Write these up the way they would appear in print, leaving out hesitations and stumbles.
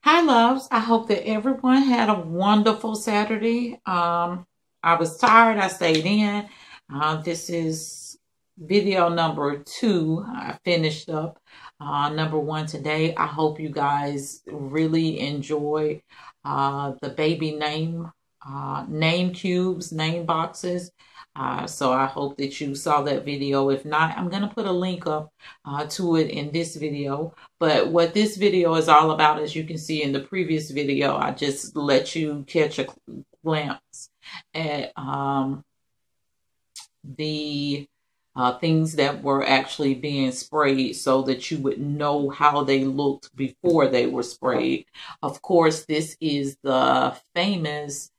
Hi, loves. I hope that everyone had a wonderful Saturday. I was tired. I stayed in. This is video number 2. I finished up number 1 today. I hope you guys really enjoy the baby name cubes, name boxes. So I hope that you saw that video. If not, I'm going to put a link up to it in this video. But what this video is all about, as you can see in the previous video, I just let you catch a glance at the things that were actually being sprayed so that you would know how they looked before they were sprayed. Of course, this is the famous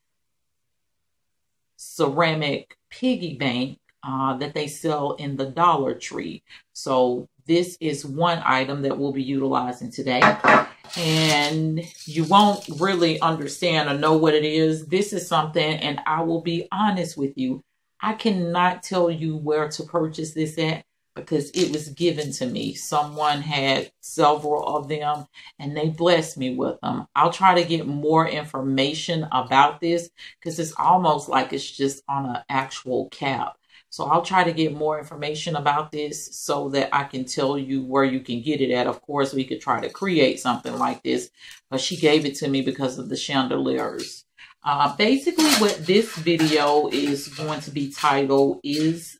ceramic piggy bank that they sell in the Dollar Tree. So this is one item that we'll be utilizing today. And you won't really understand or know what it is. This is something, and I will be honest with you, I cannot tell you where to purchase this at because it was given to me. Someone had several of them and they blessed me with them. I'll try to get more information about this because it's almost like it's just on an actual cap. So I'll try to get more information about this so that I can tell you where you can get it at. Of course, we could try to create something like this, but she gave it to me because of the chandeliers. Basically, what this video is going to be titled is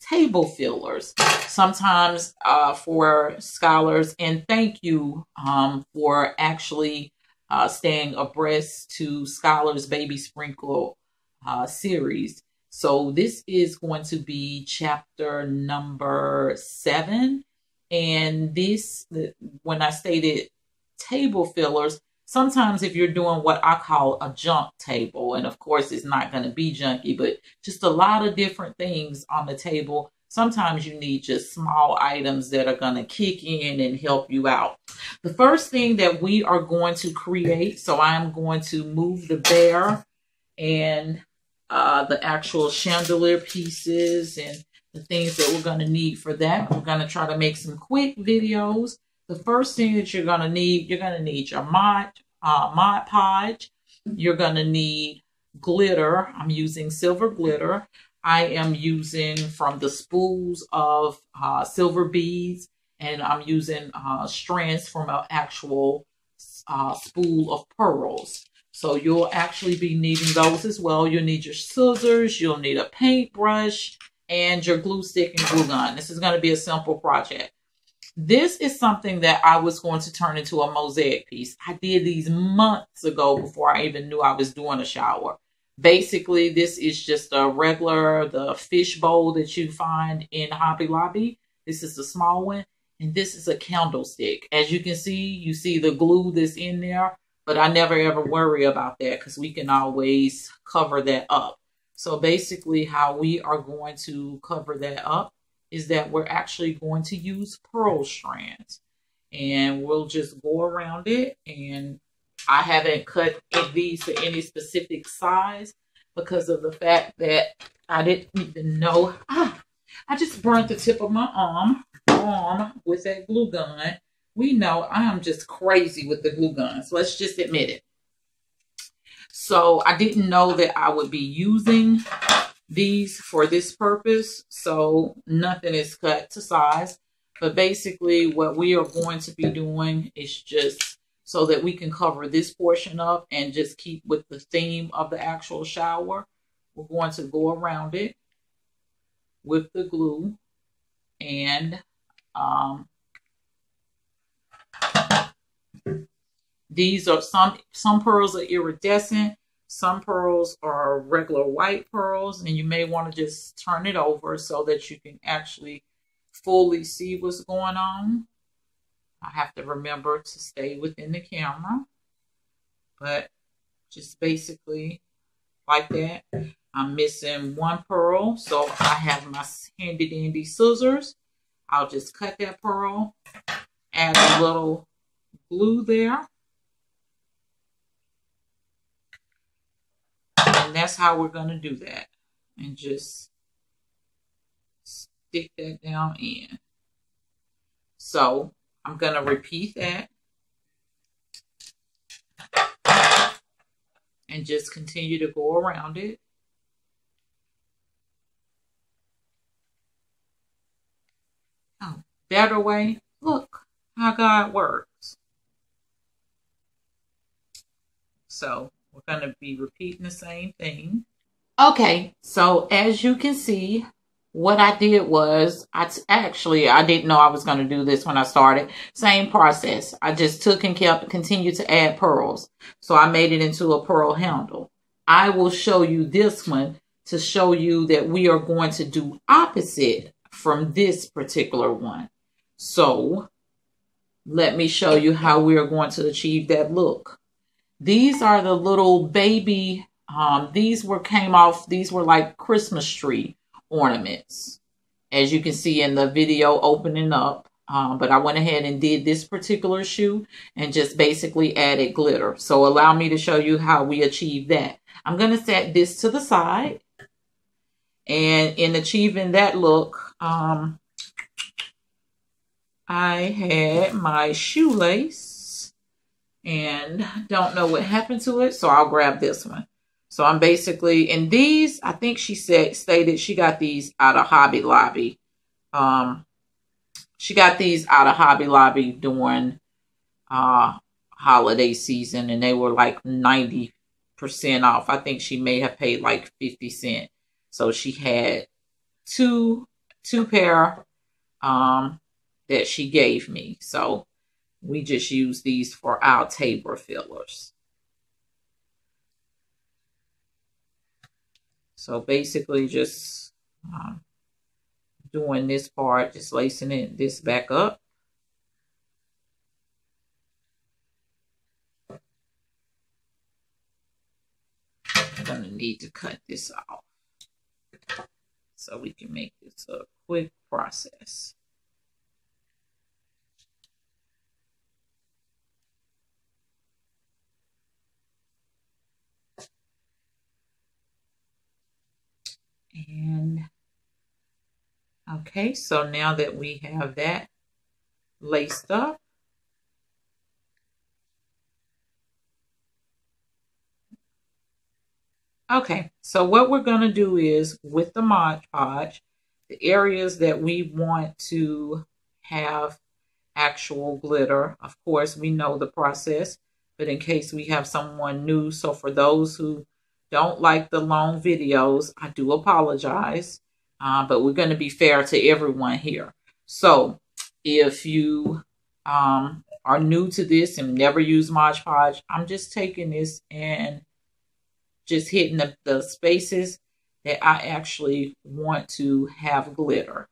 table fillers. Sometimes for Skylars, and thank you for actually staying abreast to Skylar's Baby Sprinkle series. So this is going to be chapter number 7. And this, when I stated table fillers, sometimes if you're doing what I call a junk table, and of course it's not going to be junky, but just a lot of different things on the table, sometimes you need just small items that are going to kick in and help you out. The first thing that we are going to create, so I'm going to move the bear and the actual chandelier pieces and the things that we're going to need for that. We're going to try to make some quick videos. The first thing that you're going to need your Mod Podge. You're going to need glitter. I'm using silver glitter. I am using from the spools of silver beads, and I'm using strands from an actual spool of pearls. So you'll actually be needing those as well. You'll need your scissors, you'll need a paintbrush, and your glue stick and glue gun. This is going to be a simple project. This is something that I was going to turn into a mosaic piece. I did these months ago before I even knew I was doing a shower. Basically, this is just a regular, the fish bowl that you find in Hobby Lobby. This is the small one, and this is a candlestick. As you can see, you see the glue that's in there. But I never ever worry about that because we can always cover that up. So basically how we are going to cover that up is that we're actually going to use pearl strands. And we'll just go around it. And I haven't cut these to any specific size because of the fact that I didn't even know. I just burnt the tip of my arm with that glue gun. We know I am just crazy with the glue guns. Let's just admit it. So I didn't know that I would be using these for this purpose. So nothing is cut to size. But basically what we are going to be doing is just so that we can cover this portion up and just keep with the theme of the actual shower. We're going to go around it with the glue and these are some pearls are iridescent, some pearls are regular white pearls, and you may want to just turn it over so that you can actually fully see what's going on. I have to remember to stay within the camera, but just basically like that. I'm missing one pearl, so I have my handy dandy scissors. I'll just cut that pearl, add a little glue there. And that's how we're going to do that. And just stick that down in. So I'm going to repeat that. and just continue to go around it. Oh, better way. Look how God works. So we're going to be repeating the same thing. Okay, so as you can see, what I did was, I didn't know I was going to do this when I started. Same process. I just took and continued to add pearls. So I made it into a pearl handle. I will show you this one to show you that we are going to do opposite from this particular one. So let me show you how we are going to achieve that look. These are the little baby, these were like Christmas tree ornaments, as you can see in the video opening up. But I went ahead and did this particular shoe and just basically added glitter. So allow me to show you how we achieve that. I'm going to set this to the side. And in achieving that look, I had my shoelace and don't know what happened to it, so I'll grab this one. So I'm basically, and these, I think she stated she got these out of Hobby Lobby. She got these out of Hobby Lobby during holiday season, and they were like 90% off. I think she may have paid like 50 cents. So she had two pair that she gave me. So we just use these for our taper fillers. So basically just doing this part, just lacing this back up. I'm going to need to cut this off so we can make this a quick process. And okay, so now that we have that laced up, okay, so what we're going to do is with the Mod Podge, the areas that we want to have actual glitter, of course, we know the process, but in case we have someone new, so for those who don't like the long videos, I do apologize, but we're going to be fair to everyone here. So if you are new to this and never use Mod Podge, I'm just taking this and just hitting the spaces that I actually want to have glitter.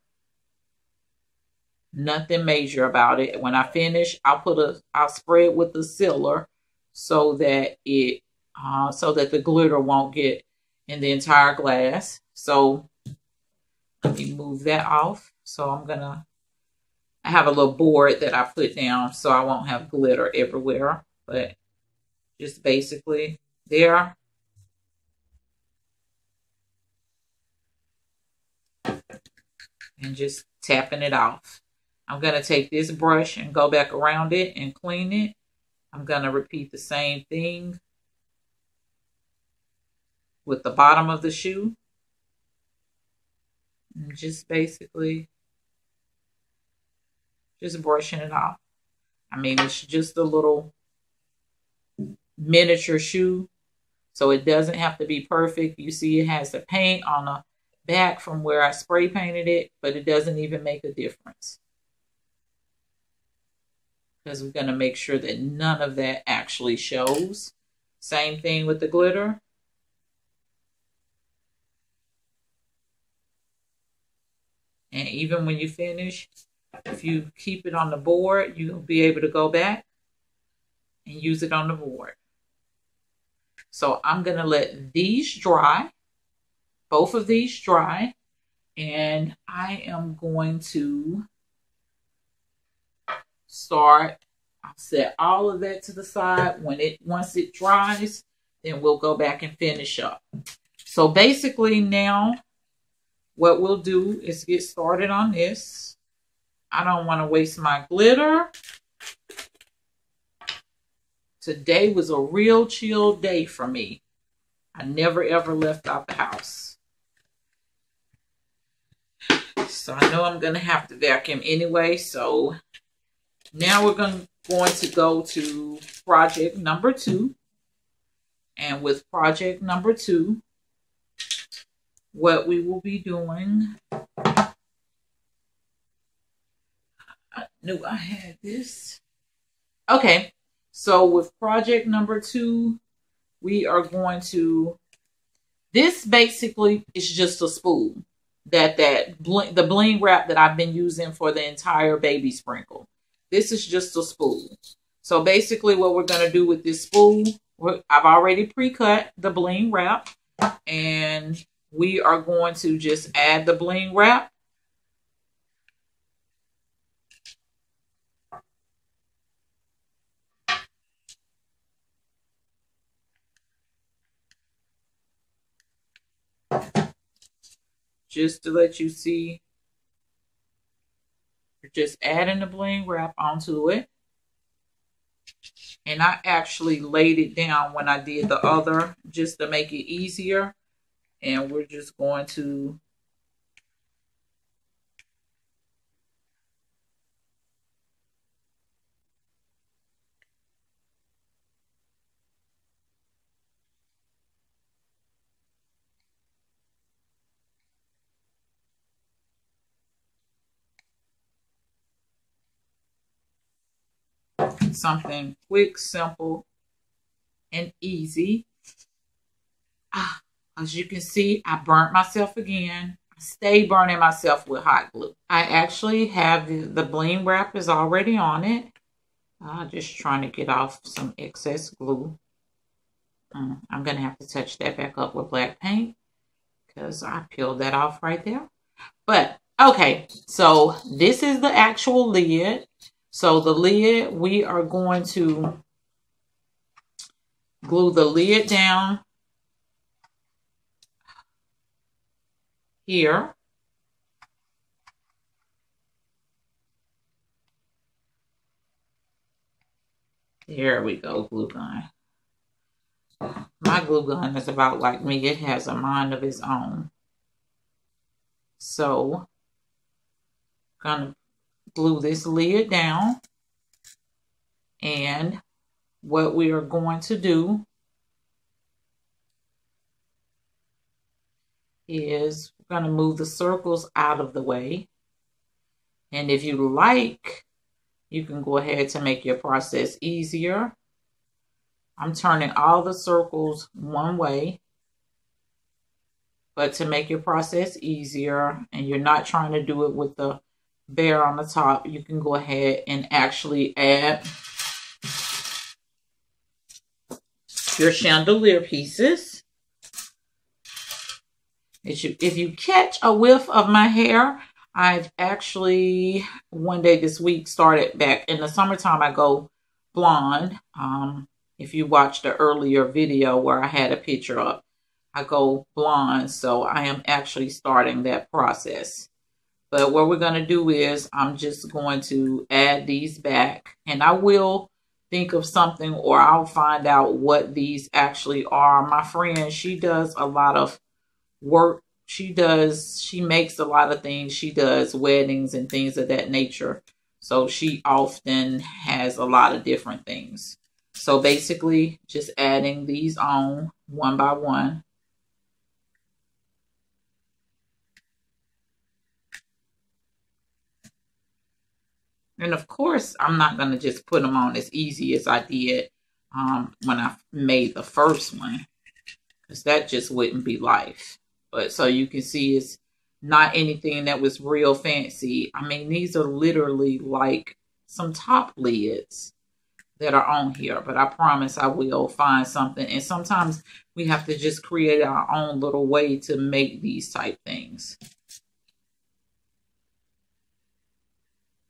Nothing major about it. When I finish, I'll spray it with the sealer so that the glitter won't get in the entire glass. So let me move that off. So I have a little board that I put down so I won't have glitter everywhere, but just basically there. And just tapping it off. I'm going to take this brush and go back around it and clean it. I'm going to repeat the same thing with the bottom of the shoe. And just basically just brushing it off. I mean, it's just a little miniature shoe, so it doesn't have to be perfect. You see it has the paint on the back from where I spray painted it, but it doesn't even make a difference. Because we're going to make sure that none of that actually shows. Same thing with the glitter. And even when you finish, if you keep it on the board, you'll be able to go back and use it on the board. So I'm going to let these dry, both of these dry, and I am going to start. I'll set all of that to the side. Once it dries, then we'll go back and finish up. So basically now what we'll do is get started on this. I don't want to waste my glitter. Today was a real chill day for me. I never ever left out the house. So I know I'm going to have to vacuum anyway. So now we're going to go to project number 2. And with project number 2, what we will be doing, I knew I had this. Okay, so with project number 2, we are going to, this basically is just a spool the bling wrap that I've been using for the entire baby sprinkle. This is just a spool. So basically what we're going to do with this spool, I've already pre-cut the bling wrap, and we are going to just add the bling wrap. Just to let you see, you're just adding the bling wrap onto it. And I actually laid it down when I did the other just to make it easier. And we're just going to something quick, simple, and easy. As you can see, I burnt myself again. I stay burning myself with hot glue. I actually have the bling wrap is already on it. Just trying to get off some excess glue. I'm going to have to touch that back up with black paint because I peeled that off right there. But, okay, so this is the actual lid. So the lid, we are going to glue the lid down here. There we go, glue gun. My glue gun is about like me. It has a mind of its own. So, gonna glue this lid down. And what we are going to do is we're going to move the circles out of the way. And if you like, you can go ahead to make your process easier. I'm turning all the circles one way. But to make your process easier, and you're not trying to do it with the bear on the top, you can go ahead and actually add your chandelier pieces. If you catch a whiff of my hair, I've actually one day this week started back in the summertime. I go blonde. If you watched the earlier video where I had a picture up, I go blonde. So I am actually starting that process. But what we're going to do is I'm just going to add these back, and I will think of something, or I'll find out what these actually are. My friend, she does a lot of work. She makes a lot of things. She does weddings and things of that nature. So she often has a lot of different things. So basically just adding these on one by one. And of course, I'm not going to just put them on as easy as I did when I made the first one, because that just wouldn't be life. But so you can see it's not anything that was real fancy. I mean, these are literally like some top lids that are on here. But I promise I will find something. And sometimes we have to just create our own little way to make these type things.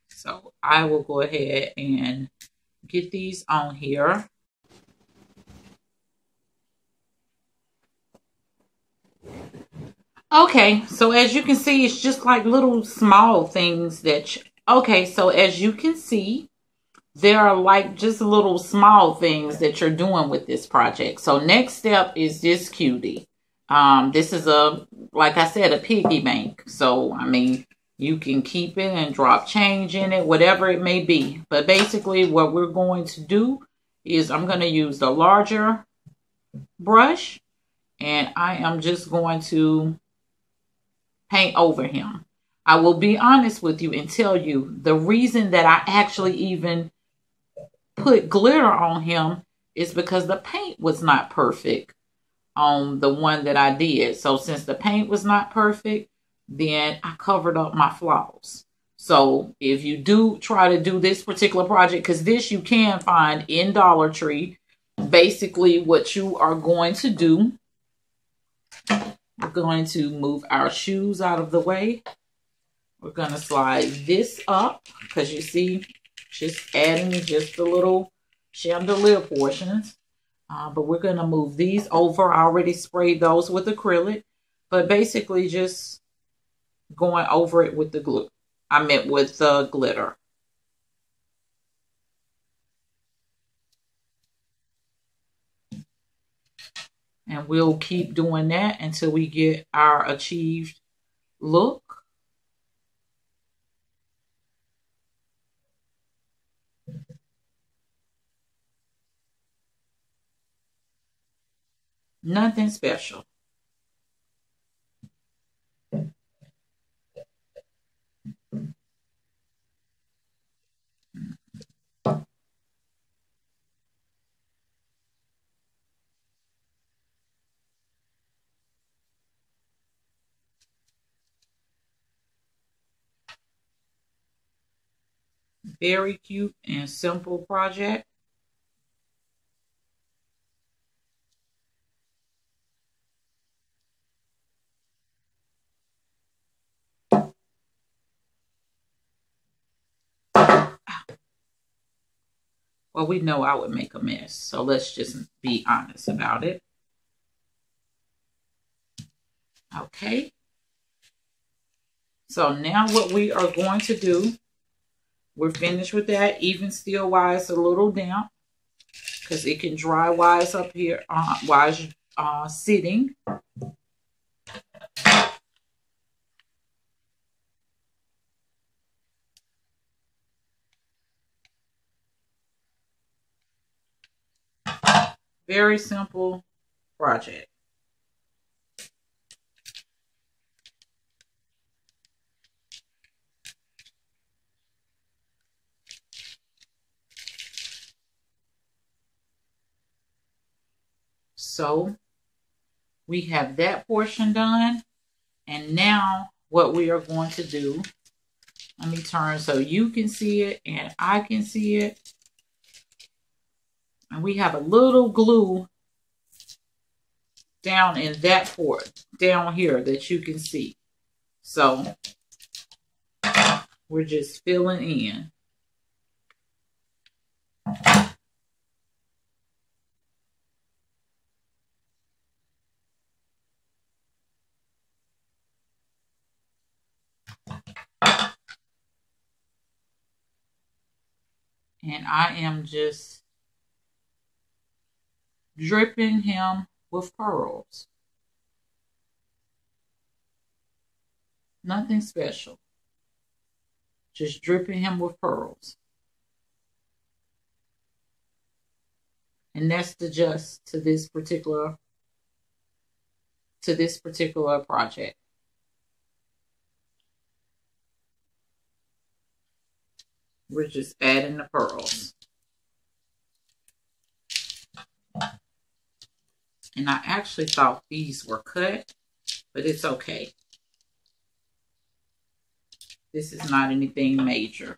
So I will go ahead and get these on here. Okay, so as you can see, it's just like little small things that, okay, so as you can see, there are like just little small things that you're doing with this project. So next step is this cutie. This is like I said, a piggy bank. So, I mean, you can keep it and drop change in it, whatever it may be. But basically what we're going to do is I'm going to use the larger brush, and I am just going to paint over him. I will be honest with you and tell you the reason that I actually even put glitter on him is because the paint was not perfect on the one that I did. So since the paint was not perfect, then I covered up my flaws. So if you do try to do this particular project, because this you can find in Dollar Tree, basically what you are going to do, we're going to move our shoes out of the way. We're going to slide this up because you see, just adding just the little chandelier portions. But we're going to move these over. I already sprayed those with acrylic, but basically just going over it with the glue. I meant with the glitter. And we'll keep doing that until we get our achieved look. Nothing special. Very cute and simple project. Well, we know I would make a mess, so let's just be honest about it. Okay. So now what we are going to do, we're finished with that. Even still while it's a little damp, because it can dry while it's up here, while it's sitting. Very simple project. So we have that portion done. And now what we are going to do, let me turn so you can see it and I can see it. And we have a little glue down in that port, down here that you can see. So we're just filling in. And I am just dripping him with pearls. Nothing special. Just dripping him with pearls. And that's the just to this particular project. We're just adding the pearls. And I actually thought these were cut, but it's okay. This is not anything major.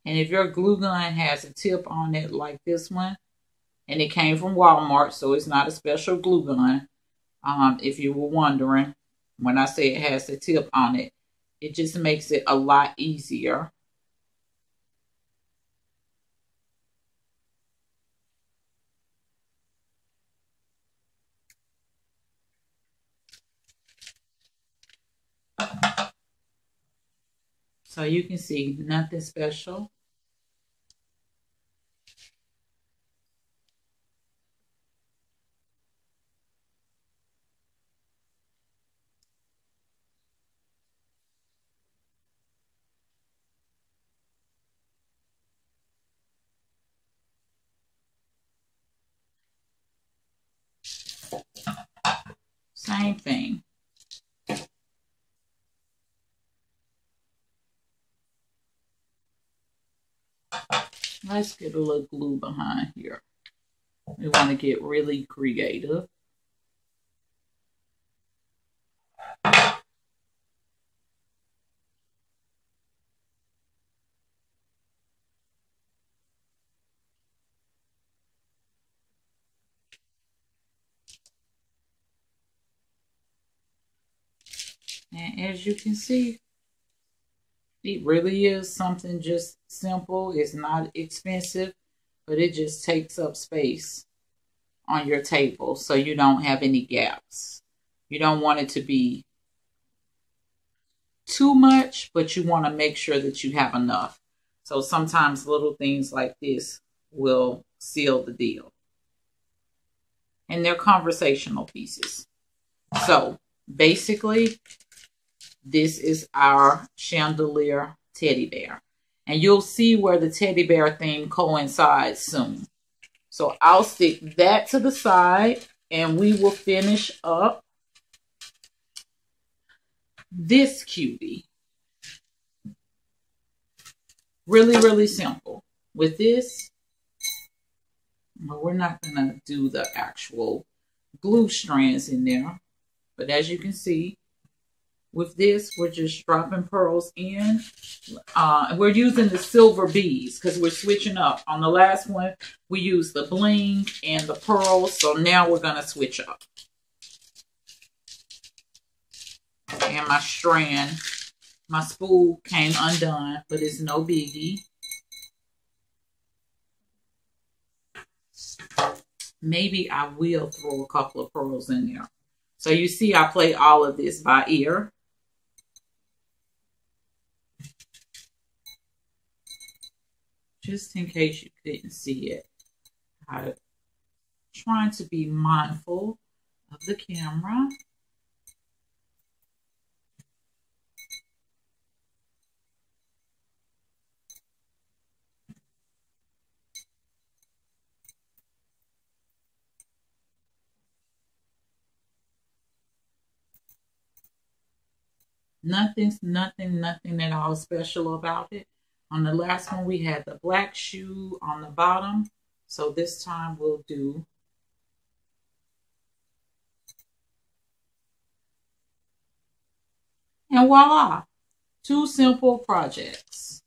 And if your glue gun has a tip on it like this one, and it came from Walmart, so it's not a special glue gun, if you were wondering, when I say it has a tip on it, It just makes it a lot easier. So you can see nothing special. Same thing. Let's get a little glue behind here. We want to get really creative. And as you can see, it really is something just simple. It's not expensive, but it just takes up space on your table so you don't have any gaps. You don't want it to be too much, but you want to make sure that you have enough. So sometimes little things like this will seal the deal. And they're conversational pieces. So basically, this is our chandelier teddy bear. And you'll see where the teddy bear theme coincides soon. So I'll stick that to the side and we will finish up this cutie. Really, really simple. With this, well, we're not going to do the actual glue strands in there. But as you can see, with this, we're just dropping pearls in. We're using the silver beads because we're switching up. On the last one, we used the bling and the pearls. So now we're going to switch up. And my strand, my spool came undone, but it's no biggie. Maybe I will throw a couple of pearls in there. So you see I play all of this by ear. Just in case you couldn't see it. I'm trying to be mindful of the camera. Nothing at all special about it. On the last one, we had the black shoe on the bottom. So this time we'll do and voila, 2 simple projects.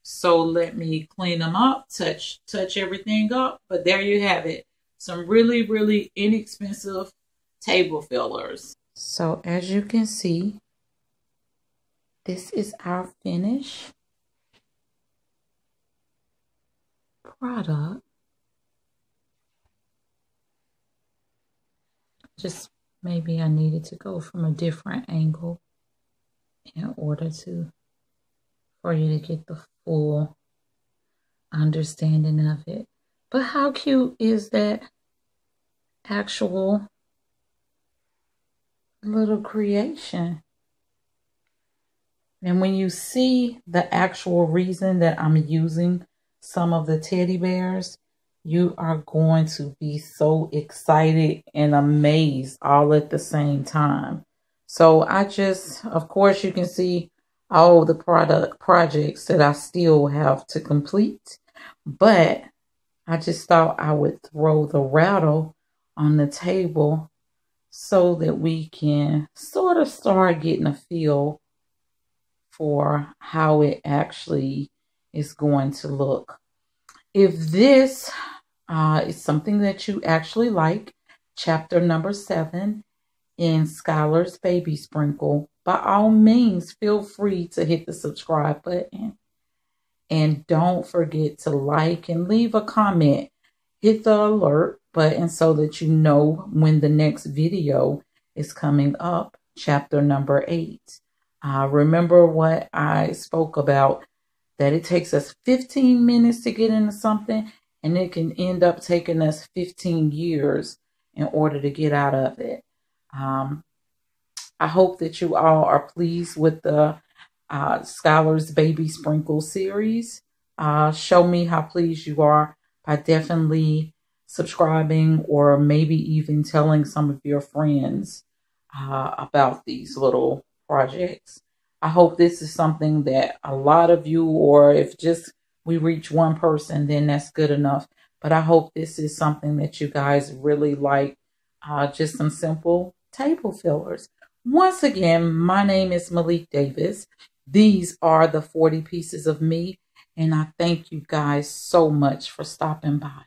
So let me clean them up, touch everything up. But there you have it. Some really, really inexpensive table fillers. So as you can see, this is our finished product. Just maybe I needed to go from a different angle in order for you to get the full understanding of it. But how cute is that actual little creation? And when you see the actual reason that I'm using some of the teddy bears, you are going to be so excited and amazed all at the same time. So of course, you can see all the projects that I still have to complete. But I just thought I would throw the rattle on the table so that we can sort of start getting a feel for how it actually is going to look. If this is something that you actually like, chapter number 7 in Skylar's Baby Sprinkle, by all means, feel free to hit the subscribe button. And don't forget to like and leave a comment. Hit the alert button so that you know when the next video is coming up, chapter number 8. Remember what I spoke about, that it takes us 15 minutes to get into something, and it can end up taking us 15 years in order to get out of it. I hope that you all are pleased with the Skylar's Baby Sprinkle series. Show me how pleased you are by definitely subscribing, or maybe even telling some of your friends about these little projects. I hope this is something that a lot of you, or if just we reach one person, then that's good enough. But I hope this is something that you guys really like, just some simple table fillers. Once again, my name is Maylikdavis. These are the 40 pieces of me, and I thank you guys so much for stopping by.